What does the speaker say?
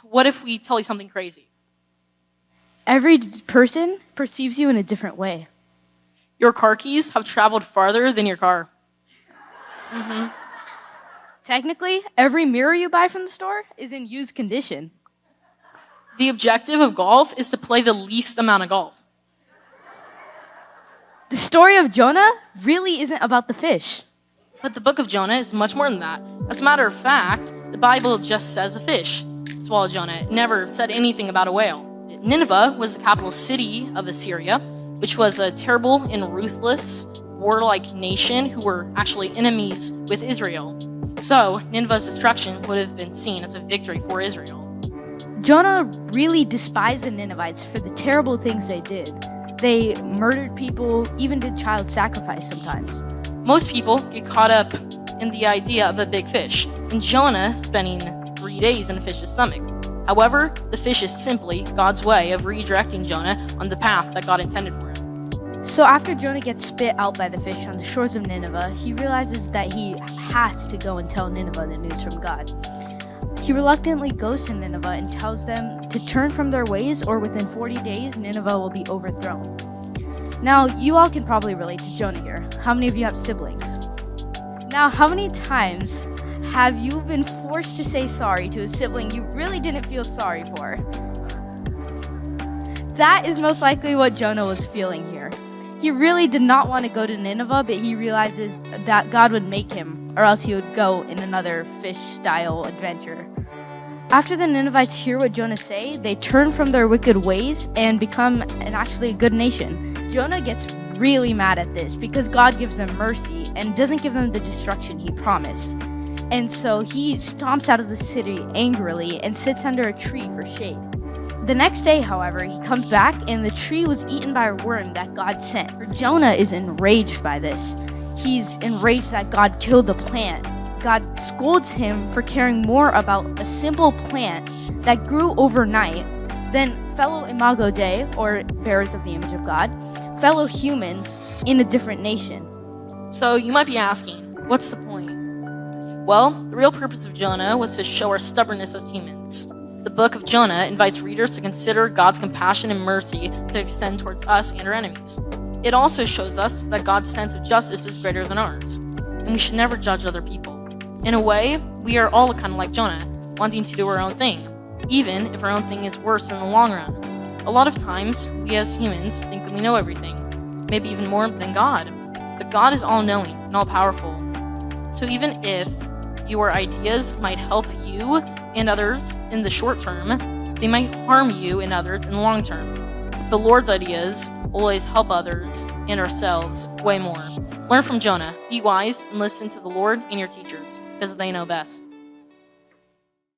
what if we tell you something crazy? Every person perceives you in a different way. Your car keys have traveled farther than your car. Technically, every mirror you buy from the store is in used condition. The objective of golf is to play the least amount of golf. The story of Jonah really isn't about the fish. But the book of Jonah is much more than that. As a matter of fact, the Bible just says a fish swallowed Jonah. It never said anything about a whale. Nineveh was the capital city of Assyria, which was a terrible and ruthless, warlike nation who were actually enemies with Israel. So, Nineveh's destruction would have been seen as a victory for Israel. Jonah really despised the Ninevites for the terrible things they did. They murdered people, even did child sacrifice sometimes. Most people get caught up in the idea of a big fish, and Jonah spending 3 days in a fish's stomach. However, the fish is simply God's way of redirecting Jonah on the path that God intended for him. So after Jonah gets spit out by the fish on the shores of Nineveh, he realizes that he has to go and tell Nineveh the news from God. He reluctantly goes to Nineveh and tells them to turn from their ways, or within 40 days, Nineveh will be overthrown. Now, you all can probably relate to Jonah here. How many of you have siblings? Now, how many times have you been forced to say sorry to a sibling you really didn't feel sorry for? That is most likely what Jonah was feeling here. He really did not want to go to Nineveh, but he realizes that God would make him, or else he would go in another fish-style adventure. After the Ninevites hear what Jonah say, they turn from their wicked ways and become actually a good nation. Jonah gets really mad at this because God gives them mercy and doesn't give them the destruction he promised. And so he stomps out of the city angrily and sits under a tree for shade. The next day, however, he comes back and the tree was eaten by a worm that God sent. Jonah is enraged by this. He's enraged that God killed the plant. God scolds him for caring more about a simple plant that grew overnight than fellow Imago Dei, or bearers of the image of God, fellow humans in a different nation. So you might be asking, what's the point? Well, the real purpose of Jonah was to show our stubbornness as humans. The book of Jonah invites readers to consider God's compassion and mercy to extend towards us and our enemies. It also shows us that God's sense of justice is greater than ours, and we should never judge other people. In a way, we are all kind of like Jonah, wanting to do our own thing, even if our own thing is worse in the long run. A lot of times, we as humans think that we know everything, maybe even more than God. But God is all-knowing and all-powerful. So even if your ideas might help you and others in the short term, they might harm you and others in the long term. The Lord's ideas always help others and ourselves way more. Learn from Jonah, be wise, and listen to the Lord and your teachers, because they know best.